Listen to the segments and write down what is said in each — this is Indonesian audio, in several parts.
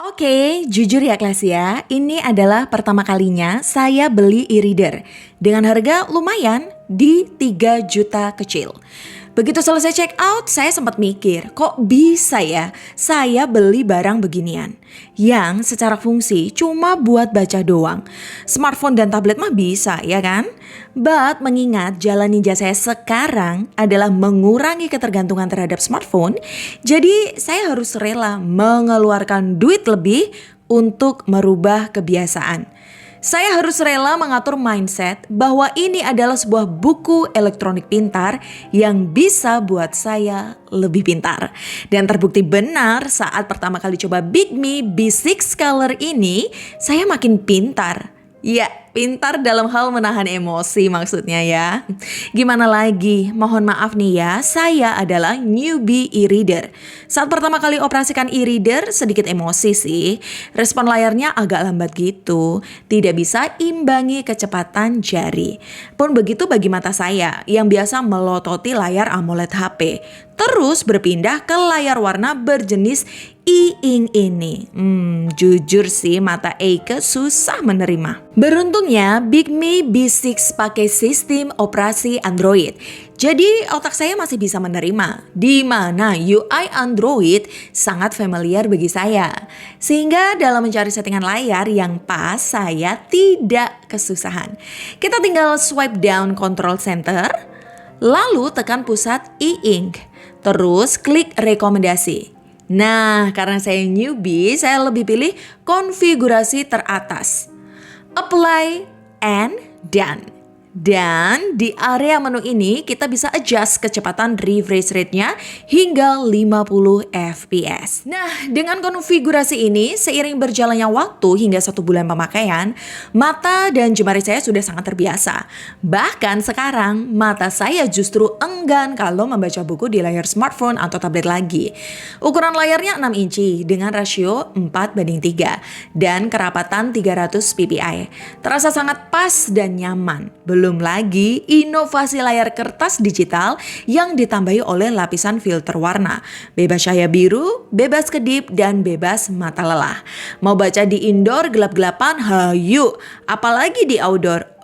Oke, jujur ya kelas ya, ini adalah pertama kalinya saya beli e-reader dengan harga lumayan di 3 juta kecil. Begitu selesai check out, saya sempat mikir, kok bisa ya saya beli barang beginian yang secara fungsi cuma buat baca doang. Smartphone dan tablet mah bisa ya kan? But mengingat jalan ninja saya sekarang adalah mengurangi ketergantungan terhadap smartphone, jadi saya harus rela mengeluarkan duit lebih untuk merubah kebiasaan. Saya harus rela mengatur mindset bahwa ini adalah sebuah buku elektronik pintar yang bisa buat saya lebih pintar. Dan terbukti benar saat pertama kali coba Big Me B6 Color ini, saya makin pintar. Ya, pintar dalam hal menahan emosi maksudnya ya. Gimana lagi? Mohon maaf nih ya, saya adalah newbie e-reader. Saat pertama kali operasikan e-reader sedikit emosi sih. Respon layarnya agak lambat gitu. Tidak bisa imbangi kecepatan jari. Pun begitu bagi mata saya yang biasa melototi layar AMOLED HP. Terus berpindah ke layar warna berjenis e-ink ini. Jujur sih mata Eike susah menerima. Beruntungnya Big Me B6 pakai sistem operasi Android. Jadi otak saya masih bisa menerima di mana UI Android sangat familiar bagi saya. Sehingga dalam mencari settingan layar yang pas saya tidak kesusahan. Kita tinggal swipe down control center, lalu tekan pusat e-ink, terus klik rekomendasi. Nah, karena saya newbie, saya lebih pilih konfigurasi teratas. Apply and done. Dan di area menu ini kita bisa adjust kecepatan refresh rate-nya hingga 50 fps. Nah, dengan konfigurasi ini seiring berjalannya waktu hingga 1 bulan pemakaian, mata dan jemari saya sudah sangat terbiasa. Bahkan sekarang mata saya justru enggan kalau membaca buku di layar smartphone atau tablet lagi. Ukuran layarnya 6 inci dengan rasio 4:3 dan kerapatan 300 ppi. Terasa sangat pas dan nyaman. Belum lagi inovasi layar kertas digital yang ditambahi oleh lapisan filter warna. Bebas cahaya biru, bebas kedip, dan bebas mata lelah. Mau baca di indoor gelap-gelapan? Hayu! Apalagi di outdoor?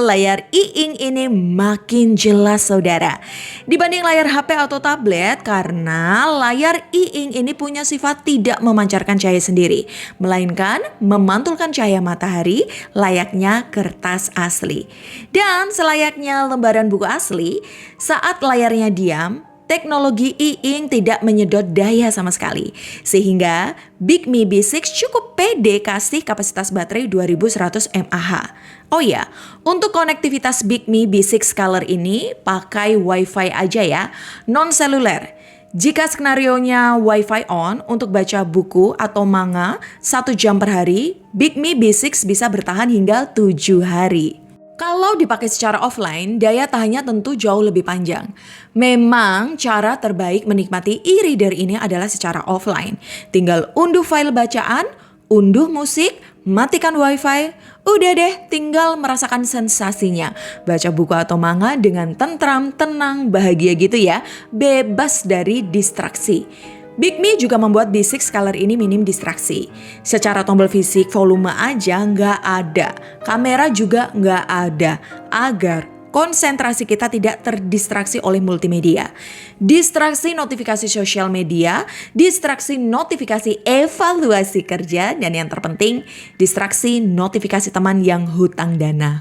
Layar e-ink ini makin jelas saudara. Dibanding layar HP atau tablet karena layar e-ink ini punya sifat tidak memancarkan cahaya sendiri. Melainkan memantulkan cahaya matahari layaknya kertas asli. Dan selayaknya lembaran buku asli, saat layarnya diam, teknologi e-ink tidak menyedot daya sama sekali. Sehingga Big Me B6 cukup pede kasih kapasitas baterai 2100 mAh. Oh ya, untuk konektivitas Big Me B6 Color ini pakai Wi-Fi aja ya, non seluler. Jika skenarionya Wi-Fi on untuk baca buku atau manga 1 jam per hari, Big Me B6 bisa bertahan hingga 7 hari. Kalau dipakai secara offline, daya tahannya tentu jauh lebih panjang. Memang cara terbaik menikmati e-reader ini adalah secara offline. Tinggal unduh file bacaan, unduh musik, matikan wifi, udah deh tinggal merasakan sensasinya. Baca buku atau manga dengan tentram, tenang, bahagia gitu ya, bebas dari distraksi. Big Me juga membuat B6 Color ini minim distraksi. Secara tombol fisik volume aja nggak ada, kamera juga nggak ada, agar konsentrasi kita tidak terdistraksi oleh multimedia. Distraksi notifikasi sosial media, distraksi notifikasi evaluasi kerja, dan yang terpenting, distraksi notifikasi teman yang hutang dana.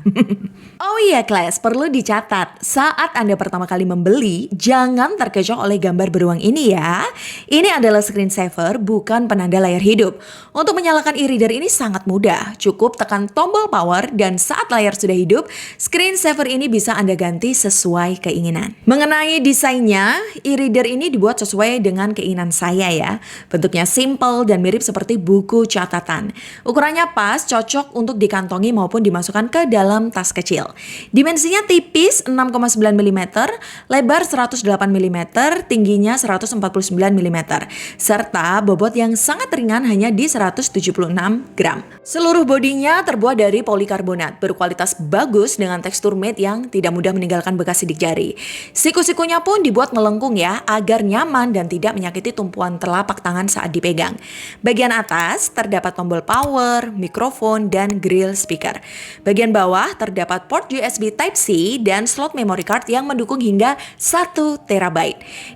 Oh iya kelas, perlu dicatat, saat Anda pertama kali membeli, jangan terkecoh oleh gambar beruang ini ya. Ini adalah screensaver, bukan penanda layar hidup. Untuk menyalakan e-reader ini sangat mudah, cukup tekan tombol power dan saat layar sudah hidup, screensaver ini bisa Anda ganti sesuai keinginan. Mengenai desainnya, e-reader ini dibuat sesuai dengan keinginan saya ya. Bentuknya simple dan mirip seperti buku catatan. Ukurannya pas, cocok untuk dikantongi maupun dimasukkan ke dalam tas kecil. Dimensinya tipis 6,9 mm, lebar 108 mm, tingginya 149 mm, serta bobot yang sangat ringan hanya di 176 gram. Seluruh bodinya terbuat dari polikarbonat berkualitas bagus dengan tekstur matte yang dan tidak mudah meninggalkan bekas sidik jari. Siku-sikunya pun dibuat melengkung ya, agar nyaman dan tidak menyakiti tumpuan telapak tangan saat dipegang. Bagian atas terdapat tombol power, mikrofon, dan grill speaker. Bagian bawah terdapat port USB Type-C dan slot memory card yang mendukung hingga 1 TB.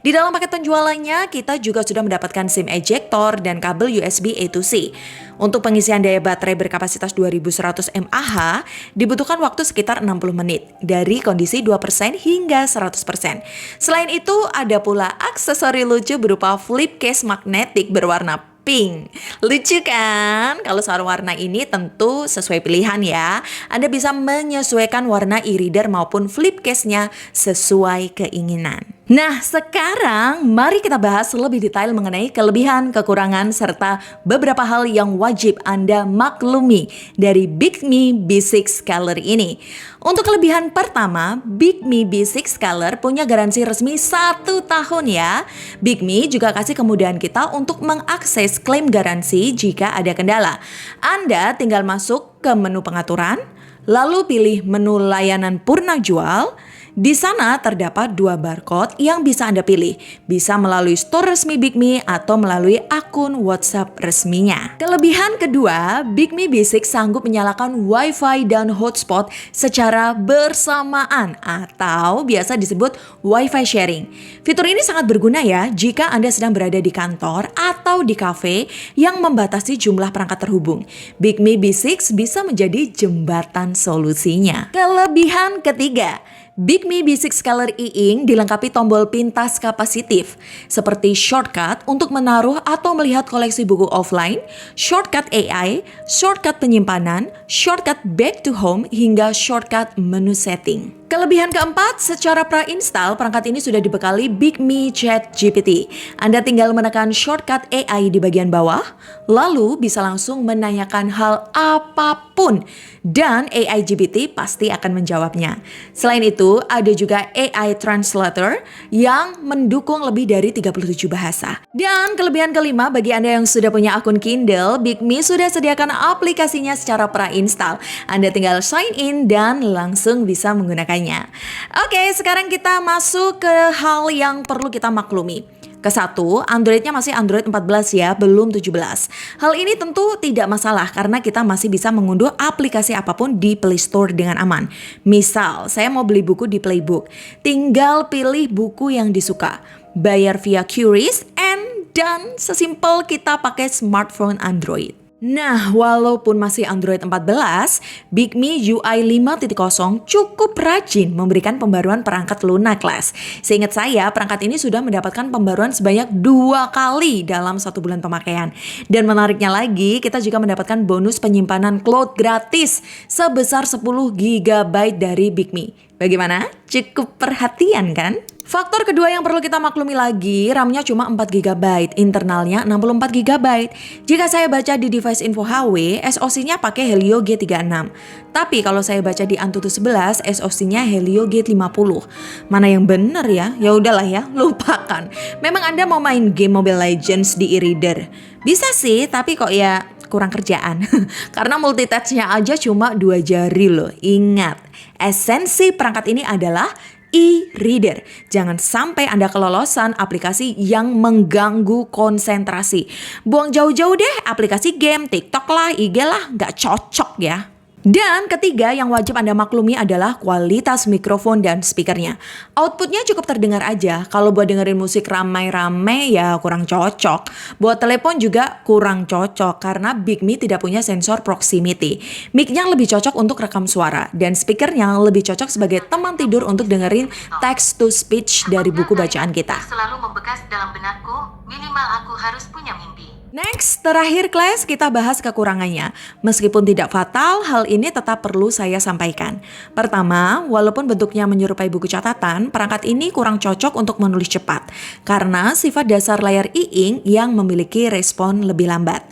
Di dalam paket penjualannya, kita juga sudah mendapatkan SIM ejector dan kabel USB A to C. Untuk pengisian daya baterai berkapasitas 2100 mAh dibutuhkan waktu sekitar 60 menit dari kondisi 2% hingga 100%. Selain itu ada pula aksesori lucu berupa flip case magnetik berwarna pink. Lucu kan? Kalau soal warna ini tentu sesuai pilihan ya. Anda bisa menyesuaikan warna e-reader maupun flip case-nya sesuai keinginan. Nah, sekarang mari kita bahas lebih detail mengenai kelebihan, kekurangan, serta beberapa hal yang wajib Anda maklumi dari Bigme B6 Color ini. Untuk kelebihan pertama, Bigme B6 Color punya garansi resmi 1 tahun ya. Bigme juga kasih kemudahan kita untuk mengakses klaim garansi jika ada kendala. Anda tinggal masuk ke menu pengaturan, lalu pilih menu layanan purna jual. Di sana terdapat 2 barcode yang bisa Anda pilih. Bisa melalui store resmi Bigme atau melalui akun WhatsApp resminya. Kelebihan kedua, Bigme B6 sanggup menyalakan Wi-Fi dan hotspot secara bersamaan atau biasa disebut Wi-Fi sharing. Fitur ini sangat berguna ya jika Anda sedang berada di kantor atau di kafe yang membatasi jumlah perangkat terhubung. Bigme B6 bisa menjadi jembatan solusinya. Kelebihan ketiga, Bigme B6 Color e-ink dilengkapi tombol pintas kapasitif seperti shortcut untuk menaruh atau melihat koleksi buku offline, shortcut AI, shortcut penyimpanan, shortcut back to home, hingga shortcut menu setting. Kelebihan keempat, secara pra-install perangkat ini sudah dibekali Bigme Chat GPT. Anda tinggal menekan shortcut AI di bagian bawah, lalu bisa langsung menanyakan hal apapun dan AI GPT pasti akan menjawabnya. Selain itu, ada juga AI Translator yang mendukung lebih dari 37 bahasa. Dan kelebihan kelima, bagi Anda yang sudah punya akun Kindle, Bigme sudah sediakan aplikasinya secara pra-install. Anda tinggal sign in dan langsung bisa menggunakannya. Oke, sekarang kita masuk ke hal yang perlu kita maklumi. Kesatu, Androidnya masih Android 14 ya, belum 17. Hal ini tentu tidak masalah karena kita masih bisa mengunduh aplikasi apapun di Play Store dengan aman. Misal, saya mau beli buku di Playbook. Tinggal pilih buku yang disuka. Bayar via QRIS dan sesimpel kita pakai smartphone Android. Nah, walaupun masih Android 14, Bigme UI 5.0 cukup rajin memberikan pembaruan perangkat Luna Class. Seingat saya, perangkat ini sudah mendapatkan pembaruan sebanyak 2 kali dalam 1 bulan pemakaian. Dan menariknya lagi, kita juga mendapatkan bonus penyimpanan cloud gratis sebesar 10 GB dari Bigme. Bagaimana? Cukup perhatian kan? Faktor kedua yang perlu kita maklumi lagi, RAM-nya cuma 4 GB, internalnya 64 GB. Jika saya baca di device info HW, SoC-nya pakai Helio G36. Tapi kalau saya baca di Antutu 11, SoC-nya Helio G50. Mana yang benar ya? Ya udahlah ya, lupakan. Memang Anda mau main game Mobile Legends di e-reader? Bisa sih, tapi kok ya kurang kerjaan. Karena multitask-nya aja cuma 2 jari loh. Ingat, esensi perangkat ini adalah e-reader. Jangan sampai Anda kelolosan aplikasi yang mengganggu konsentrasi. Buang jauh-jauh deh aplikasi game, TikTok lah, IG lah, nggak cocok ya. Dan ketiga yang wajib Anda maklumi adalah kualitas mikrofon dan speakernya. Outputnya cukup terdengar aja. Kalau buat dengerin musik ramai-ramai ya kurang cocok. Buat telepon juga kurang cocok karena Bigme tidak punya sensor proximity. Mic-nya lebih cocok untuk rekam suara dan speakernya lebih cocok sebagai teman tidur untuk dengerin text to speech dari buku bacaan kita. Selalu membekas dalam benakku, minimal aku harus punya mimpi. Next, terakhir kelas kita bahas kekurangannya. Meskipun tidak fatal, hal ini tetap perlu saya sampaikan. Pertama, walaupun bentuknya menyerupai buku catatan, perangkat ini kurang cocok untuk menulis cepat karena sifat dasar layar e-ink yang memiliki respon lebih lambat.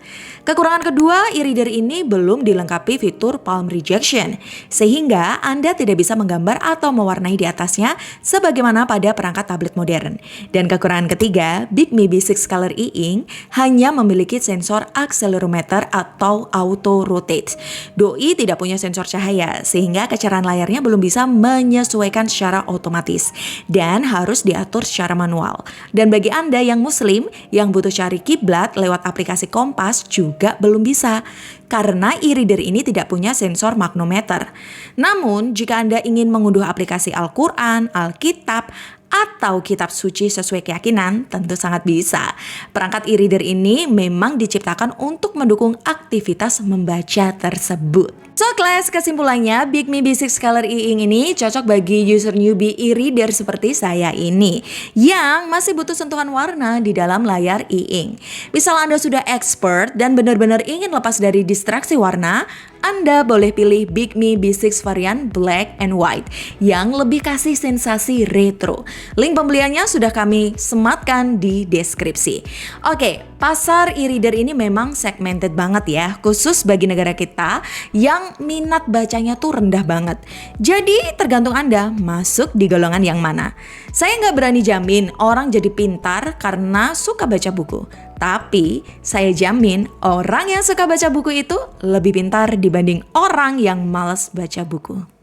Kekurangan kedua, e-reader ini belum dilengkapi fitur palm rejection, sehingga Anda tidak bisa menggambar atau mewarnai di atasnya sebagaimana pada perangkat tablet modern. Dan kekurangan ketiga, Bigme B6 Color e-ink hanya memiliki sensor accelerometer atau auto rotate. Doi tidak punya sensor cahaya sehingga kecerahan layarnya belum bisa menyesuaikan secara otomatis dan harus diatur secara manual. Dan bagi Anda yang muslim yang butuh cari kiblat lewat aplikasi Kompas juga belum bisa karena e-reader ini tidak punya sensor magnometer. Namun, jika Anda ingin mengunduh aplikasi Al-Quran, Alkitab, atau kitab suci sesuai keyakinan, tentu sangat bisa. Perangkat e-reader ini memang diciptakan untuk mendukung aktivitas membaca tersebut. So class, kesimpulannya Big Me B6 Color E-Ink ini cocok bagi user newbie e-reader seperti saya ini yang masih butuh sentuhan warna di dalam layar e-ink. Misal Anda sudah expert dan benar-benar ingin lepas dari distraksi warna, Anda boleh pilih Big Me B6 varian Black and White yang lebih kasih sensasi retro. Link pembeliannya sudah kami sematkan di deskripsi. Oke, pasar e-reader ini memang segmented banget ya, khusus bagi negara kita yang minat bacanya tuh rendah banget. Jadi tergantung Anda masuk di golongan yang mana. Saya nggak berani jamin orang jadi pintar karena suka baca buku. Tapi saya jamin orang yang suka baca buku itu lebih pintar dibanding orang yang malas baca buku.